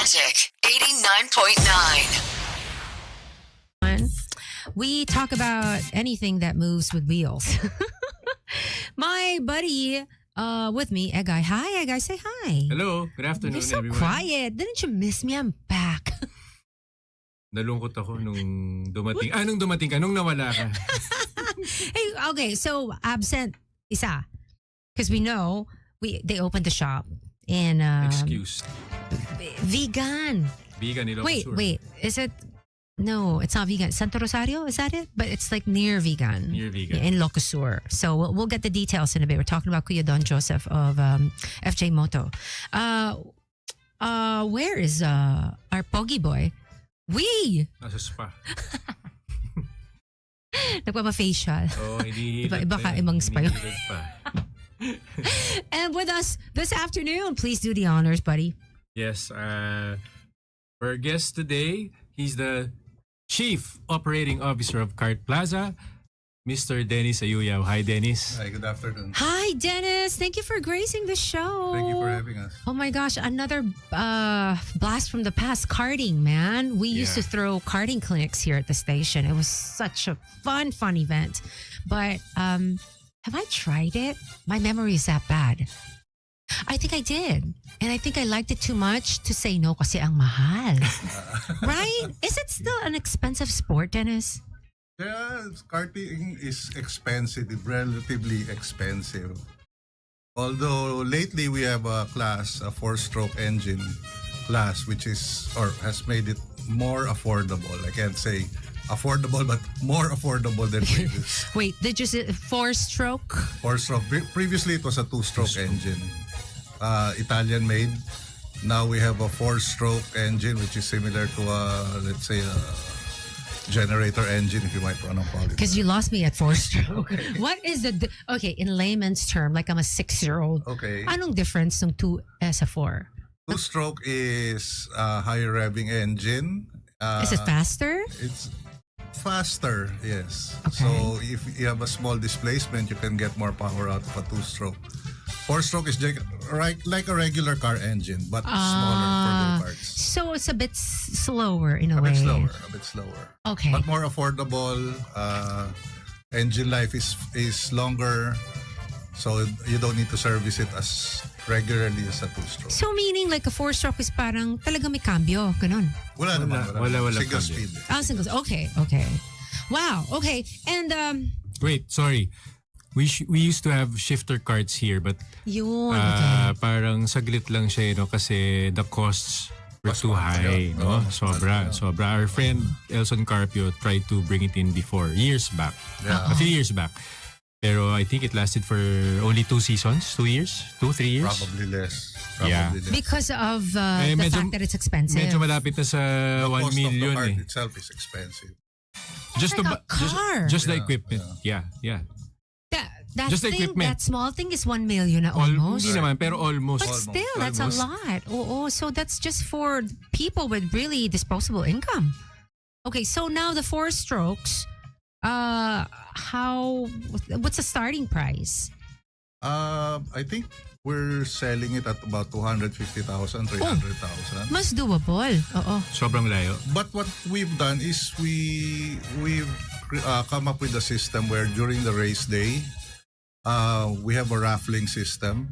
Magic 89.9. We talk about anything that moves with wheels. My buddy with me, 𝐂𝐢𝐟𝐨𝐬. Hi, 𝐂𝐢𝐿, say hi. Hello, good afternoon, You're so everyone. quiet. Didn't you miss me? I'm back. Nalungkot ako nung dumating. Nung dumating ka, nung nawala ka. Hey, okay, so absent isa. Because we know they opened the shop in Excuse. vegan. Vegan, Ilocos Sur. Wait, is it? No, it's not vegan. Santo Rosario, is that it? But it's like near vegan. Near vegan. In 𝐿ocos Sur. So we'll get the details in a bit. We're talking about Kuya Don Joseph of FJ Moto. Where is our Pogi boy? Nasa spa. Nagpapa-facial. Oh, hindi Iba ka, ibang spa yun. pa. And with us this afternoon, please do the honors, buddy. Yes, our guest today, he's the Chief Operating Officer of Cart Plaza, Mr. Dennis Ayuyao. Hi, Dennis. Hi, good afternoon. Hi, Dennis. Thank you for gracing the show. Thank you for having us. Oh my gosh, another blast from the past, karting, man. We used to throw karting clinics here at the station. It was such a fun event. But have I tried it? My memory is that bad. I think I did. And I think I liked it too much to say no kasi ang mahal. Right? Is it still an expensive sport, Dennis? Yeah, karting is expensive, relatively expensive. Although lately we have a class, a 4-stroke engine class, which is or has made it more affordable. I can't say affordable, but more affordable than previous. Wait, did you say 4-stroke? 4-stroke. Previously it was a 2-stroke engine, Italian made. Now we have a 4-stroke engine, which is similar to let's say a generator engine, if you might run a poly. Because you lost me at 4-stroke. What is the okay in layman's term? Like I'm a 6-year-old. Okay. Anong difference ng 2 sa 4? 2-stroke is a higher revving engine. Is it faster? It's faster, yes. Okay. So if you have a small displacement, you can get more power out of a 2-stroke. 4-stroke is like a regular car engine, but smaller for go-karts. So it's a bit slower in a way. A bit slower. Okay. But more affordable. Engine life is longer, so you don't need to service it as regularly as a 2-stroke. So meaning like a 4-stroke is parang talaga may cambio, ganun. Wala naman. Wala Single cambio. speed. Singles. Okay. Wow. Okay. And Wait, sorry. We used to have shifter carts here, but yun. Okay. parang saglit lang siya, kasi the costs were too high, no? Sobra. Our friend Elson Carpio tried to bring it in before, years back. A few years back. Pero I think it lasted for only 2 seasons, 2 years, 2-3 years. Probably less. Yeah. Because of the medyo- fact that it's expensive. Medyo malapit na sa The 1 cost million of the eh. cart itself is expensive. Just like a car. Just the Yeah, equipment. Yeah. That Just the thing, equipment. that small thing is 1 million na almost. Hindi naman, pero almost. But still, that's a Almost. lot. So that's just for people with really disposable income. Okay, so now the 4 strokes, what's the starting price? I think we're selling it at about 250,000, 300,000. Mas doable. Oo. Sobrang layo. But what we've done is we've come up with a system where during the race day, we have a raffling system.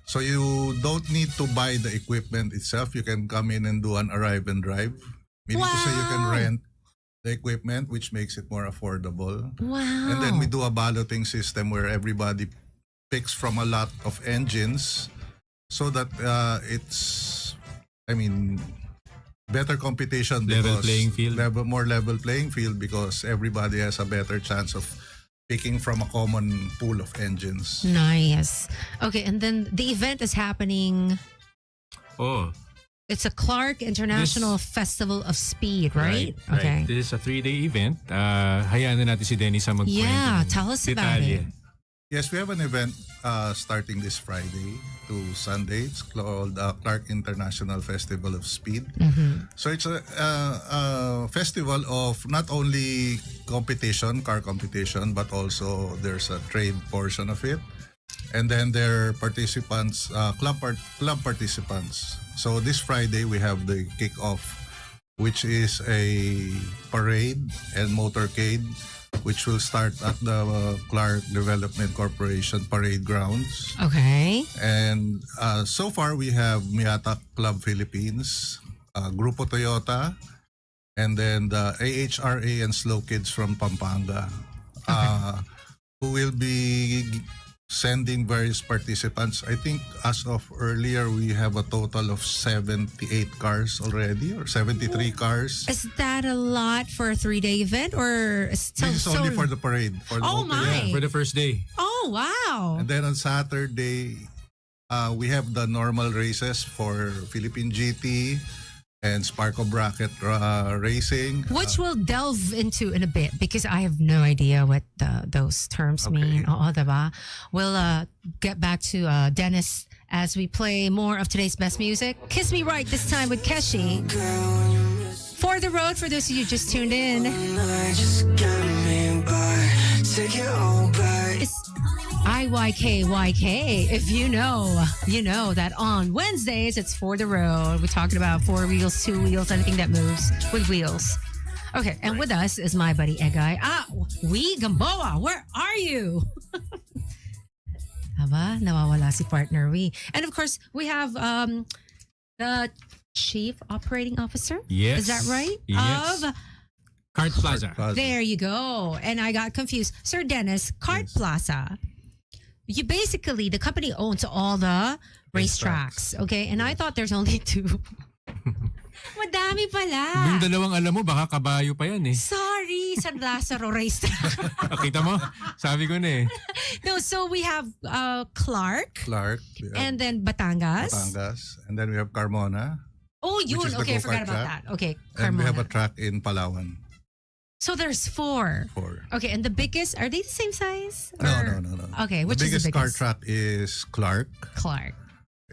So you don't need to buy the equipment itself. You can come in and do an arrive and drive. Meaning to say you can Wow. rent the equipment, which makes it more affordable. Wow. And then we do a balloting system where everybody picks from a lot of engines so that it's, better competition. Level because playing field. More level playing field because everybody has a better chance of picking from a common pool of engines. Nice. Okay, and then the event is happening. Oh. It's a Clark International Festival of Speed, right? Okay. This is a 3-day event. Hayaan na natin si Dennis ang magkwento. Yeah, ng tell us about detalye. it. Yes, we have an event starting this Friday to Sunday. It's called Clark International Festival of Speed. So it's a festival of not only competition, car competition, but also there's a trade portion of it. And then their participants, club participants. So this Friday we have the kickoff, which is a parade and motorcade, which will start at the Clark Development Corporation parade grounds. Okay. And so far we have Miata Club Philippines, Grupo Toyota, and then the 𝐂𝐢𝐟𝐴 and Slow Kids from Pampanga, who will be sending various participants. I think as of earlier, we have a total of 78 cars already, or 73 cars. Is that a lot for a 3-day event, or still? This is only for the parade. For the Oh opening. my! For the first day. Oh wow! And then on Saturday, we have the normal races for Philippine GT and Sparko Bracket Racing. Which we'll delve into in a bit, because I have no idea what those terms mean. Oo, diba? We'll get back to Dennis as we play more of today's best music. Kiss Me Right, this time with 𝐂𝐢𝐿. For the road, for those of you just tuned in. It's 𝐈𝐴𝐻𝐸𝐻. If you know, you know that on Wednesdays it's For the Road. We're talking about 4 wheels, 2 wheels, anything that moves with wheels. Okay, and with us is my buddy Egay. 𝐕𝐢𝐝, where are you? Aba, nawawala si partner We. And of course, we have the Chief Operating Officer. Yes. Is that right? Yes. Of Cart Plaza. There you go. And I got confused. Sir Dennis, Cart Plaza. You basically, the company owns all the racetracks. Okay? And I thought there's only 2. Madami pala. Yung dalawang alam mo, baka kabayo pa yan eh. Sorry, San Lazaro racetrack. Kita mo? Sabi ko na eh. No, so we have Clark. We have And then Batangas. And then we have Carmona. Oh, which yun. is the Okay, I go-kart forgot about track. that. Okay, And we have a Carmona. track in Palawan. So there's 4. 4. Okay, and the biggest, are they the same size? No, Or- no. Okay, which the biggest is the car biggest? track is Clark. Clark.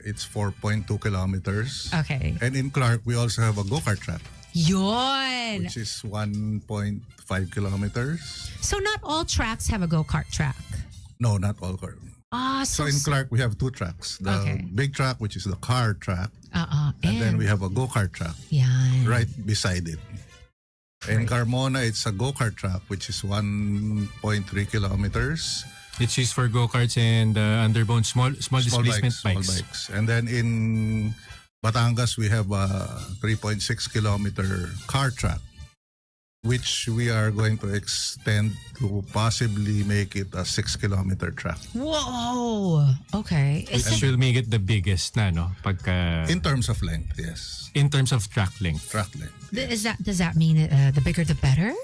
It's 4.2 kilometers. Okay. And in Clark, we also have a go-kart track, Yun. which is 1.5 kilometers. So not all tracks have a go-kart track. No, not all car. Ah, So in Clark, we have 2 tracks. The Okay. big track, which is the car track, and and then we have a go-kart track yan. right beside it. In Carmona, it's a go-kart track, which is 1.3 kilometers. It's used for go-karts and underbone small displacement bikes. And then in Batangas, we have a 3.6 kilometer car track, which we are going to extend to possibly make it a 6 kilometer track. Whoa. Okay. Is Which it, will make it the biggest na, no? Pagka, In terms of length, yes. in terms of track length. Track length. does that mean the bigger the better?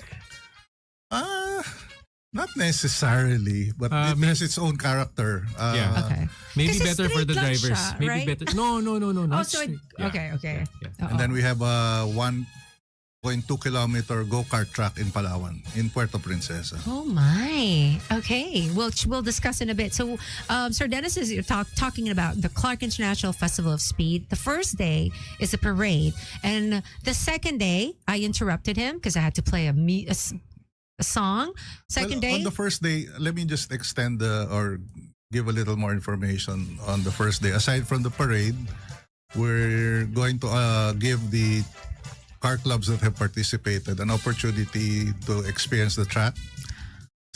Not necessarily, but Uh, it has its own character. Yeah. Okay. Maybe 'Cause it's better for straight the lang drivers. siya, Maybe right? better. No. Oh, not so it, straight. Yeah. okay. Yeah. And then we have a 1.2 kilometer go-kart track in Palawan, in Puerto Princesa. Oh my. Okay. We'll discuss in a bit. So, Sir Dennis is talking about the Clark International Festival of Speed. The first day is a parade, and the second day I interrupted him because I had to play a song. Second Well, day. on the first day, let me just extend or give a little more information on the first day. Aside from the parade, we're going to give the car clubs that have participated an opportunity to experience the track.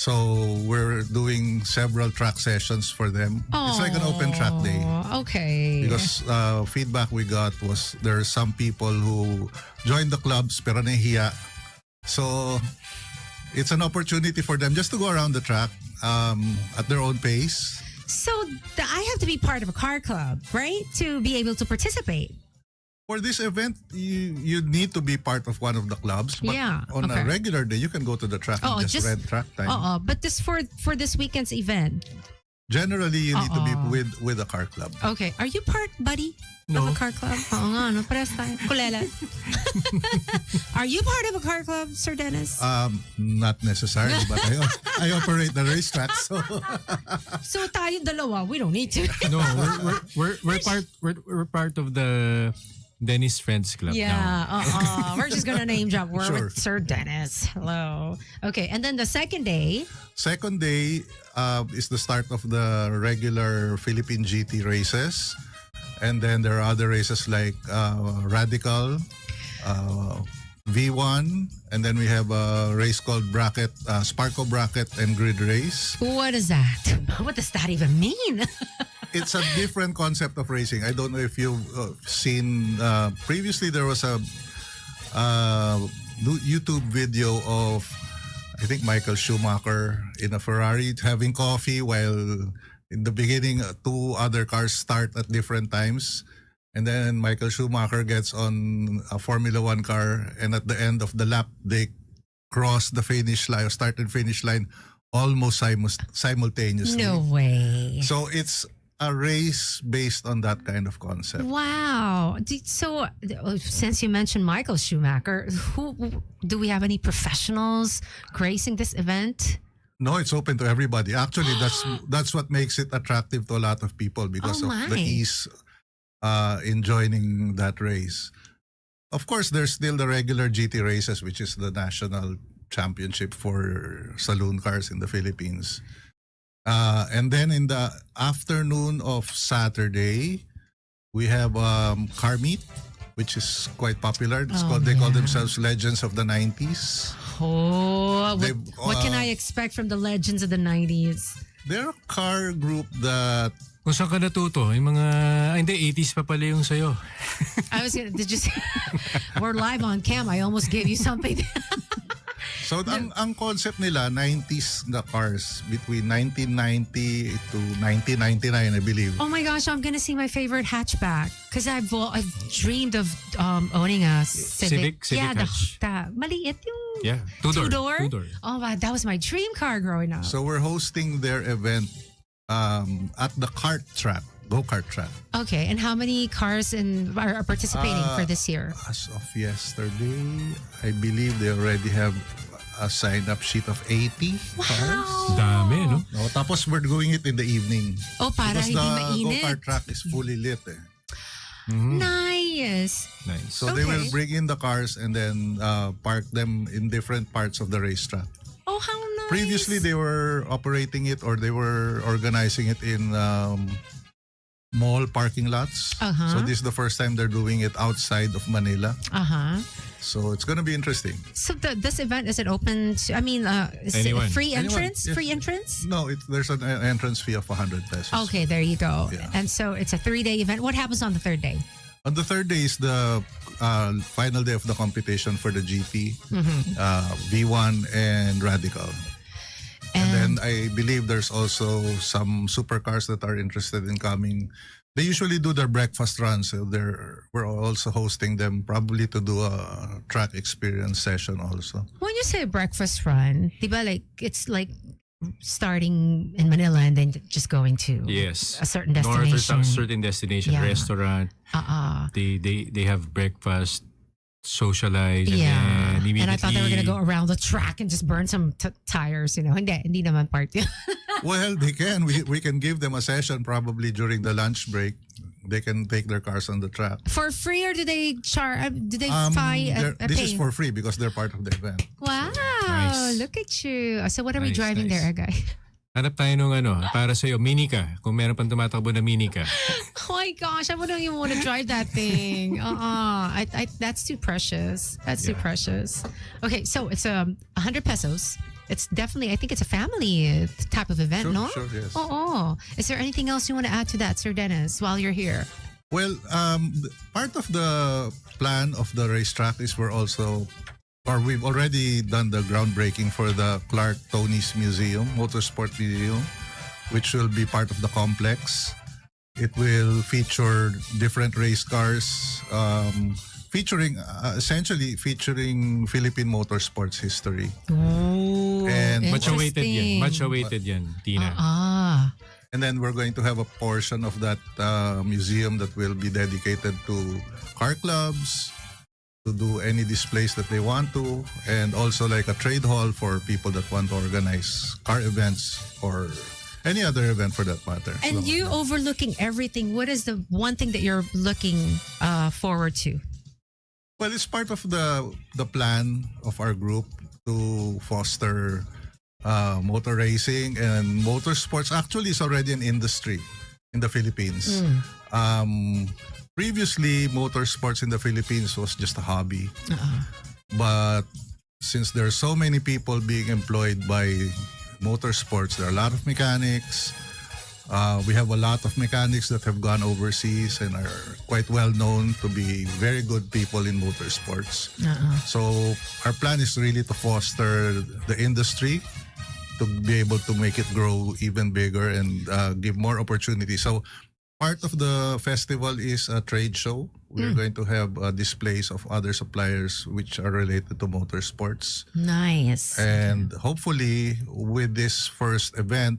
So we're doing several track sessions for them. It's like an open track day. Okay. Because feedback we got was there are some people who joined the clubs pero nahihiya. So it's an opportunity for them just to go around the track at their own pace. So I have to be part of a car club, right, to be able to participate. For this event, you need to be part of one of the clubs. But Yeah, on okay. a regular day, you can go to the track and just rent track time. But this for this weekend's event. Generally, you need to be with a car club. Okay. Are you part, buddy, No. of a car club? Oo nga, no? Parehas tayo. Kulela. Are you part of a car club, Sir Dennis? Not necessarily, but I operate the racetrack. So So tayong dalawa, we don't need to. No, we're part of the Dennis Friends Club now. Yeah, we're just gonna name drop. We're Sure. with Sir Dennis. Hello. Okay, and then the second day. Second day is the start of the regular Philippine GT races. And then there are other races like Radical, V1, and then we have a race called Sparko Bracket and Grid Race. What is that? What does that even mean? It's a different concept of racing. I don't know if you've seen, previously there was a YouTube video of, I think, Michael Schumacher in a Ferrari having coffee while in the beginning, two other cars start at different times. And then Michael Schumacher gets on a Formula One car, and at the end of the lap, they cross the finish line, or start and finish line almost simultaneously. No way. So it's a race based on that kind of concept. Wow. So, since you mentioned Michael Schumacher, do we have any professionals gracing this event? No, it's open to everybody. Actually, that's what makes it attractive to a lot of people because of the ease in joining that race. Of course, there's still the regular GT races, which is the national championship for saloon cars in the Philippines. And then in the afternoon of Saturday, we have car meet, which is quite popular. They call themselves Legends of the 90s. Oh, what can I expect from the legends of the 90s? They're a car group that... Kung saan ka natuto? Yung mga, hindi, 80s pa pala yung sayo. I was gonna, we're live on cam. I almost gave you something. So, ang concept nila, 90s na cars between 1990 to 1999, I believe. Oh my gosh, I'm gonna see my favorite hatchback because I've dreamed of owning a Civic. Civic hatch. Maliit yung two-door. Oh, wow, that was my dream car growing up. So we're hosting their event at the go-kart track. Okay, and how many cars are participating for this year? As of yesterday, I believe they already have a sign-up sheet of 80 cars. Dami, no? No, tapos we're doing it in the evening. Oh, para because hindi the mainit. go-kart track is fully lit. Nice. So they will bring in the cars and then park them in different parts of the racetrack. Oh, how nice. Previously, they were operating it or they were organizing it in mall parking lots. So this is the first time they're doing it outside of Manila. So it's going to be interesting. So this event, is it open to, is Anyone. it free entrance? Yes. Free entrance? No, there's an entrance fee of 100 pesos. Okay, there you go. Yeah. And so it's a 3-day event. What happens on the third day? On the third day is the final day of the competition for the GT, V1 and Radical. And then I believe there's also some supercars that are interested in coming. They usually do their breakfast runs. So we're also hosting them probably to do a track experience session also. When you say breakfast run, diba, like it's like starting in Manila and then just going to a certain destination. North or certain destination, restaurant. They have breakfast, socialize, and then immediately. And I thought they were going to go around the track and just burn some tires, hindi naman part yun. Well, they can. We can give them a session probably during the lunch break. They can take their cars on the track. For free, or do they charge? Do they buy a This pay? is for free because they're part of the event. Wow, Nice. look at you. So what are we driving there, guy? Hanap tayo nung para sa'yo, mini ka. Kung meron pang tumatakbo na mini ka. Oh my gosh, I wouldn't even want to drive that thing. That's too precious. That's too precious. Okay, so it's 100 pesos. It's definitely, I think it's a family type of event, no? Sure, yes. Is there anything else you want to add to that, Sir Dennis, while you're here? Well, part of the plan of the racetrack is we've already done the groundbreaking for the Clark Tony's Museum, Motorsport Museum, which will be part of the complex. It will feature different race cars, essentially featuring Philippine motorsports history. Oh, And Much awaited yan. interesting. Much awaited yan, Tina. And then we're going to have a portion of that museum that will be dedicated to car clubs, to do any displays that they want to, and also like a trade hall for people that want to organize car events or any other event for that matter. And you overlooking everything, what is the one thing that you're looking forward to? Well, it's part of the plan of our group to foster motor racing and motorsports. Actually, it's already an industry in the Philippines. Previously, motorsports in the Philippines was just a hobby. But since there are so many people being employed by motorsports, there are a lot of mechanics. We have a lot of mechanics that have gone overseas and are quite well known to be very good people in motorsports. So our plan is really to foster the industry, to be able to make it grow even bigger and give more opportunities. So part of the festival is a trade show. We're going to have displays of other suppliers which are related to motorsports. Nice. And hopefully with this first event,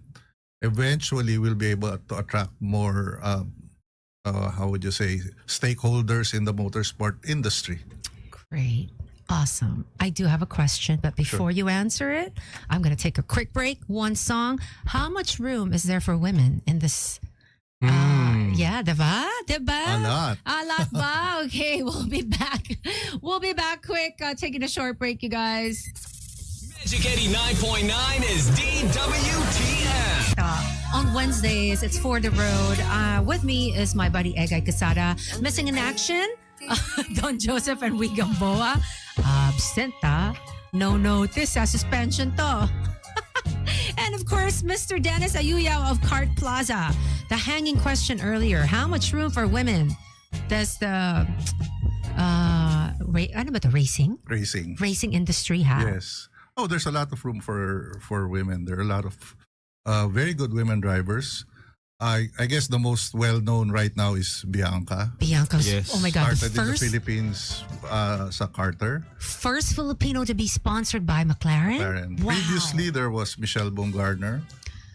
eventually we'll be able to attract more, how would you say, stakeholders in the motorsport industry. Great. Awesome. I do have a question, but before you answer it, I'm going to take a quick break. One song. How much room is there for women in this? Yeah, diba? Diba? A lot. A lot ba? Okay, we'll be back. We'll be back quick. Taking a short break, you guys. Magic 89.9 is DWTM. On Wednesdays, it's For the Road. With me is my buddy 𝐂𝐢𝐟𝐨. Missing in action, Don Joseph and Gamboa. Absent, no notice, suspension to. And of course, Mr. Dennis Ayuyao of Kart Plaza. The hanging question earlier, how much room for women does the racing industry have? Yes. Oh, there's a lot of room for women. There are a lot of very good women drivers. I guess the most well-known right now is Bianca. Bianca's, Yes. oh my God, Started the in the first, Philippines sa Carter. first Filipino to be sponsored by McLaren. Wow. Previously, there was Michelle Baumgartner,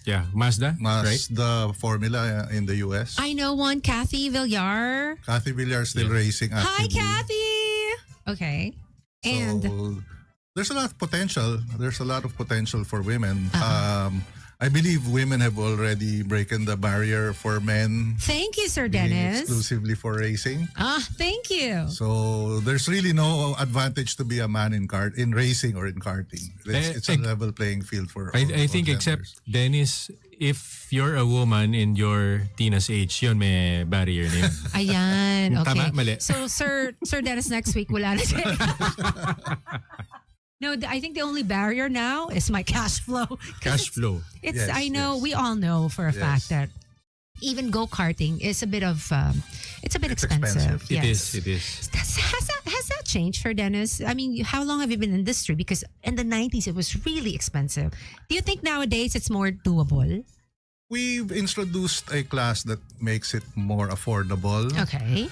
Yeah, Mazda, right? the Formula in the US. I know one, 𝐂𝐢𝐿 Villar. Kathy Villar still racing Hi, actively. Kathy. Okay. And So, there's a lot of potential. There's a lot of potential for women. I believe women have already broken the barrier for men thank you, Sir being Dennis. exclusively for racing. Thank you. So there's really no advantage to be a man in racing or in karting. It's a level playing field for all I think genders. except Dennis, if you're a woman in your teenage age, yun may barrier na yun. Ayan. Okay. Tama, mali. So, Sir Dennis, next week, wala na siya. No, I think the only barrier now is my cash flow. 'Cause Cash flow. It's, Yes, I know, yes. we all know for a Yes. fact that even go-karting is a bit of, it's a bit It's expensive. expensive. It is. Has that changed for Dennis? I mean, how long have you been in the industry? Because in the 90s, it was really expensive. Do you think nowadays it's more doable? We've introduced a class that makes it more affordable. Okay.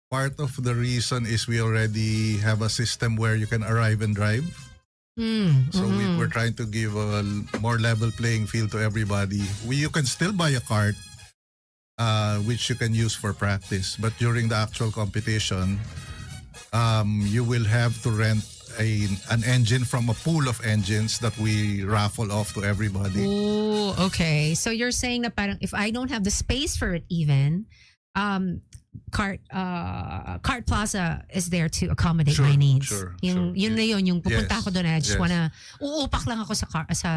Part of the reason is we already have a system where you can arrive and drive. So we're trying to give a more level playing field to everybody. You can still buy a cart, which you can use for practice. But during the actual competition, you will have to rent an engine from a pool of engines that we raffle off to everybody. Oh, okay. So you're saying that parang if I don't have the space for it even, Kart Plaza is there to accommodate Sure, my needs. sure, Yun na yun, yung pupunta Yes, ako doon, I just yes. wanna, uupak lang ako sa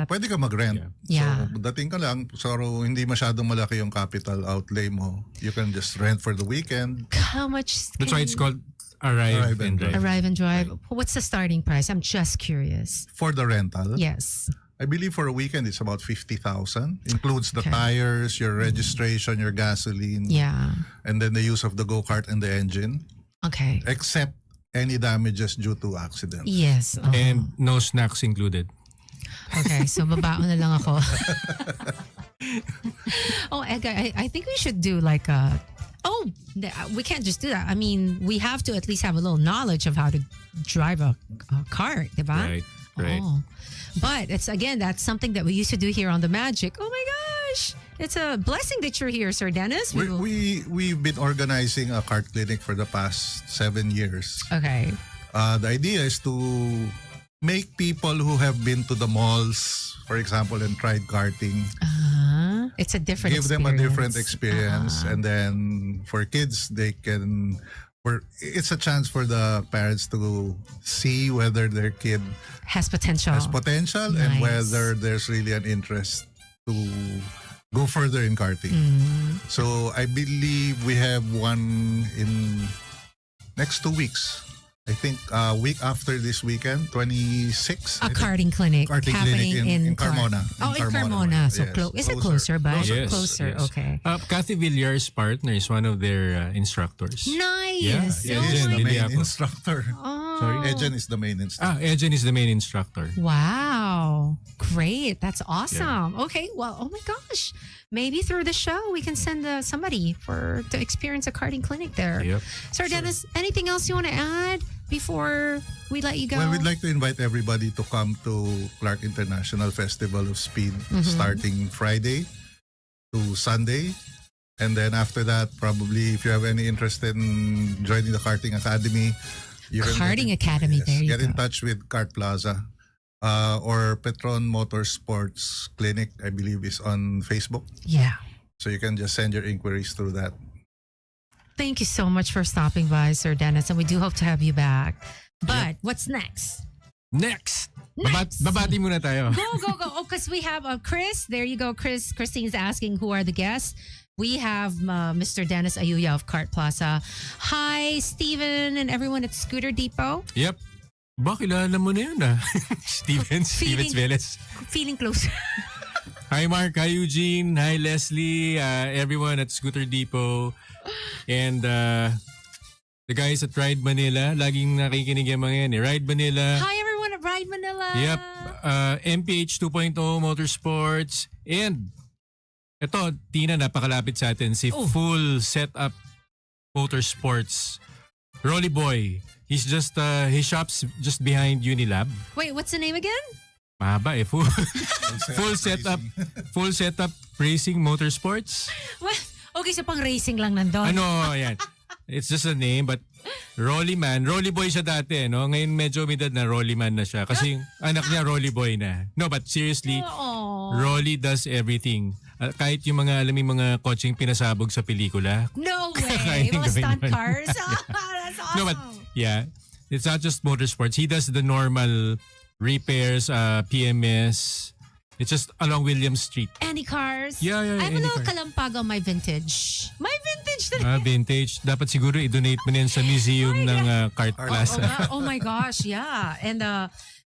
Pwede ka mag-rent. Yeah. So, dating ka lang, so hindi masyadong malaki yung capital outlay mo. You can just rent for the weekend. how much That's why it's called Arrive and Drive. Arrive and Drive. What's the starting price? I'm just curious. For the rental, Yes. I believe for a weekend, it's about 50,000. Includes the Okay. tires, your registration, your gasoline, Yeah. and then the use of the go-kart and the engine, Okay. except any damages due to accidents. Yes. And no snacks included. Okay, so babaon na lang ako. Oh, Edgar, I think we should do like a... Oh, we can't just do that. I mean, we have to at least have a little knowledge of how to drive a cart, diba? Right. Oh. But it's, again, that's something that we used to do here on The Magic. Oh my gosh. It's a blessing that you're here, Sir Dennis. We've been organizing a cart clinic for the past 7 years. Okay. The idea is to make people who have been to the malls, for example, and tried karting, It's a different give them a different experience. And then for kids, it's a chance for the parents to see whether their kid Has potential. has potential and whether there's really an interest to go further in karting. So I believe we have one in next 2 weeks. I think week after this weekend, 26. A karting clinic Karting happening clinic in Carmona. In Carmona. So Yes. is it closer by? Yes, Closer. yes. Okay. Kathy Villar's partner is one of their instructors. Nice. Yeah, Oh Jen He's the my- main Liliaco. instructor. Sorry? Ejen is the main instructor. 𝐿SoN is the main instructor. Wow. Great. That's awesome. Okay. Well, oh my gosh. Maybe through the show we can send somebody to experience a karting clinic there. Yep. Sir Dennis, anything else you want to add before we let you go? Well, we'd like to invite everybody to come to Clark International Festival of Speed starting Friday to Sunday. And then after that, probably if you have any interest in joining the Karting Academy, you can Karting Academy, there you get in go. touch with Kart Plaza or Petron Motorsports Clinic, I believe is on Facebook. Yeah. So you can just send your inquiries through that. Thank you so much for stopping by, Sir Dennis, and we do hope to have you back. But what's next? Next! Next. Babati muna tayo. Go. Oh, because we have Chris. There you go, Chris. Christine's asking who are the guests. We have Mr. Dennis 𝐂𝐢𝐟 of Kart Plaza. Hi, Steven and everyone at Scooter Depot. Yep. Ba, kilala mo na yun Stevens Veles. Feeling close. Hi Mark, hi Eugene, hi Leslie, everyone at Scooter Depot. And the guys at Ride Manila, laging nakikinig yung mga yan. Ride Manila. Hi, everyone at Ride Manila. Yep. MPH 2.0 Motorsports. And ito, Tina, napakalapit sa atin. Si Full Setup Motorsports. Rolly Boy. He's just, he shops just behind Unilab. Wait, what's the name again? Mahaba eh. Full setup racing motorsports. What? Okay, so pang racing lang nandun. Ano, yan. It's just a name, but Rolly Man. Rolly Boy siya dati, no? Ngayon medyo umidad na Rolly Man na siya. Kasi yung anak niya Rolly Boy na. No, but seriously, Rolly does everything. Kahit yung mga, alam yung mga kotseng pinasabog sa pelikula. No Kakainin way. Mga gawin stunt yun. cars. That's awesome. No, but yeah, it's not just motorsports. He does the normal repairs, PMS. It's just along Williams Street. Any cars? Yeah, I have a any little car. kalampag on my vintage. My vintage na Vintage. Dapat siguro i-donate mo na yan sa museum ng Kart Plaza. Oh my gosh, yeah. And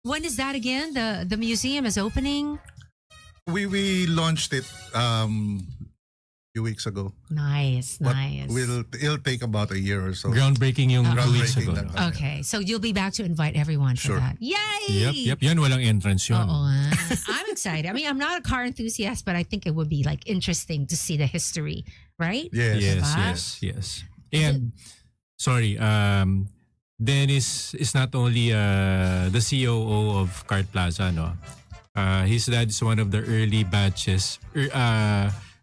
when is that again? The museum is opening? We launched it few weeks ago. Nice, But nice. it'll take about a year or so. Groundbreaking yung 2 weeks Groundbreaking ago. lang. No? Okay, so you'll be back to invite everyone for Sure. that. Yay! Yep. Yan walang entrance yun. Oo nga. I'm excited. I mean, I'm not a car enthusiast, but I think it would be like interesting to see the history, right? Yes. Yes. And, sorry, Dennis is not only the COO of Kart Plaza, no? His dad is one of the early batches,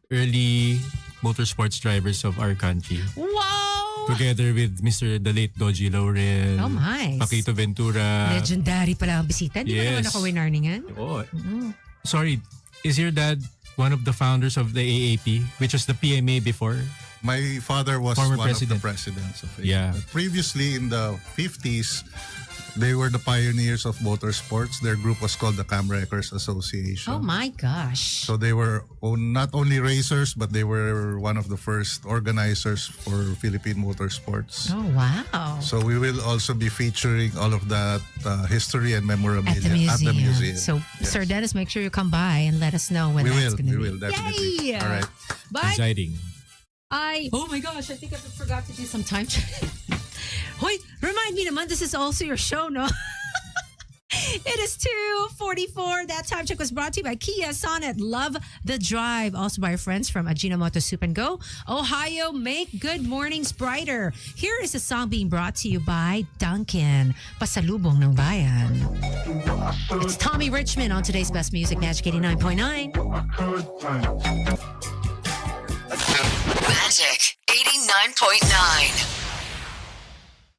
early motorsports drivers of our country. Wow! Together with the late Dodgy Laurel, Oh, nice. Paquito Ventura. Legendary pala ang bisita. Di ba naman Yes. ako winarningan? Oh, sorry, is your dad one of the founders of the AAP, which was the PMA before? My father was Former one president. of the presidents of it. Yeah. But previously in the 50s, they were the pioneers of motorsports. Their group was called the Cam Wreckers Association. Oh my gosh. So they were not only racers, but they were one of the first organizers for Philippine motorsports. Oh wow. So we will also be featuring all of that history and memorabilia At the museum. Yes. So, Sir Dennis, make sure you come by and let us know when we that's will. going to be. We will definitely. Yay! All right. But Exciting. oh my gosh, I think I forgot to do some time check. Hoy, remind me naman, this is also your show, no? It is 2:44. That time check was brought to you by Kia Sonnet. Love the drive. Also by our friends from Ajinomoto Soup and Go. Ohio, make good mornings brighter. Here is a song being brought to you by Duncan. Pasalubong ng Bayan. It's Tommy Richmond on today's Best Music, Magic 89.9. Magic 89.9.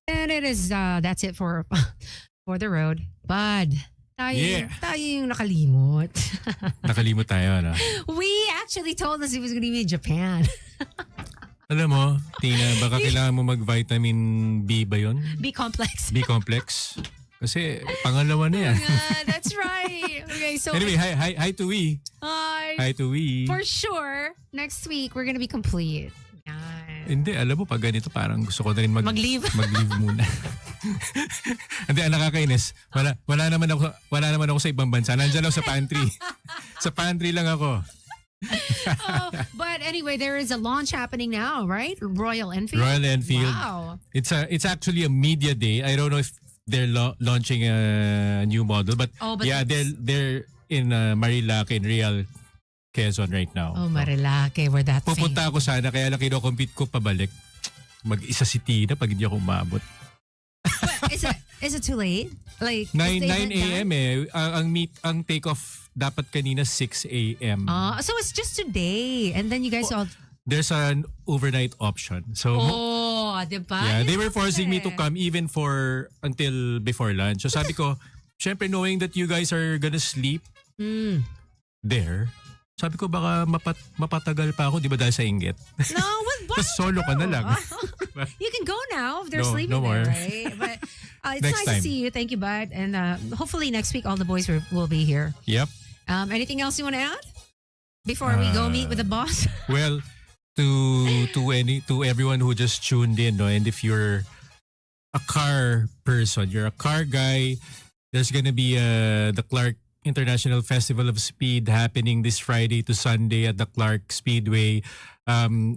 And it is, that's it for for the road. Bud, Yeah. tayo yung nakalimot. Nakalimot tayo, ano? We actually told us he was going to be in Japan. Alam mo, Tina, baka kailangan mo mag-vitamin B ba yun? B-complex. B-complex? Kasi pangalawa na yan. Yeah, that's right. Okay, so Anyway, hi to we. Hi to we. for sure, next week, we're going to be complete. Yan. Hindi, alam mo, pag ganito parang gusto ko na rin Mag-leave. Mag-leave muna. Hindi, ang nakakainis. Wala naman ako sa ibang bansa. Nandiyan ako sa pantry. Sa pantry lang ako. But anyway, there is a launch happening now, right? Royal Enfield. Royal Enfield. Wow. It's actually a media day. I don't know if they're launching a new model, but, but yeah, they're in Marilake in Real Quezon right now. Oh, Marilake, where that's Pupunta ako sana, kaya lang kino-compete ko pabalik. Mag-isa si Tina pag hindi ako umabot. Is it too late? Like 9 is the event a.m. done? Ang take-off dapat kanina 6 a.m. So it's just today, and then you guys all. There's an overnight option. So Diba? yeah, they were Yun forcing me kasi. to come even until before lunch. So sabi ko, syempre knowing that you guys are gonna sleep there, sabi ko baka mapatagal pa ako, di ba dahil sa inggit? No, what? Tapos solo ka na lang. You can go now if they're No, sleeping no more. there, right? But it's Next nice to time. see you. Thank you, Bud. And hopefully next week all the boys will be here. Yep. Anything else you want to add before we go meet with the boss? Well, to everyone who just tuned in, no, and if you're a car person, you're a car guy, there's gonna be the Clark International Festival of Speed happening this Friday to Sunday at the Clark Speedway.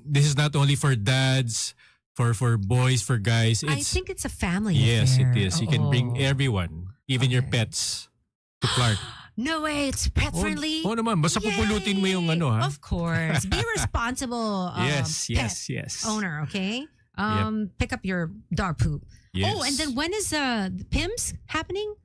This is not only for dads, for boys, for guys. I think it's a family yes, affair. it is. You can bring everyone, even your Okay. pets, to Clark. No way, it's pet friendly. Oo naman, basta pupulutin mo yung ano, ha? Of course. Be responsible. Yes. pet owner, okay? Pick up your dog poop. Yes. Oh, and then when is PIMS happening?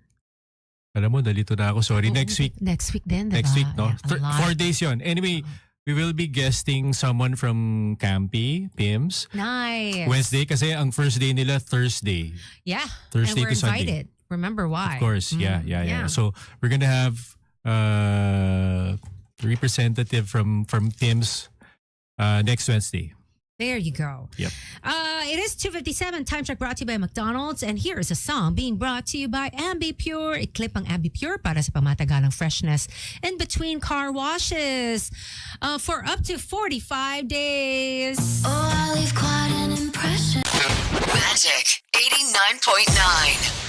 Alam mo, dalito na ako. Sorry, next week. Next week then. Next week, no? Yeah, a lot. 4 days yon. Anyway, we will be guesting someone from Campy, PIMS. Nice. Wednesday, kasi ang first day nila, Thursday. Yeah. Thursday and we're to Sunday. invited. Remember why. Of course, yeah. So, we're gonna have representative from PIMS next Wednesday. There you go. Yep. It is 2:57. Time check brought to you by McDonald's. And here is a song being brought to you by AmbiPure. I-clip ang AmbiPure para sa pamatagalang freshness in between car washes for up to 45 days. Oh, I leave quite an impression. Magic 89.9.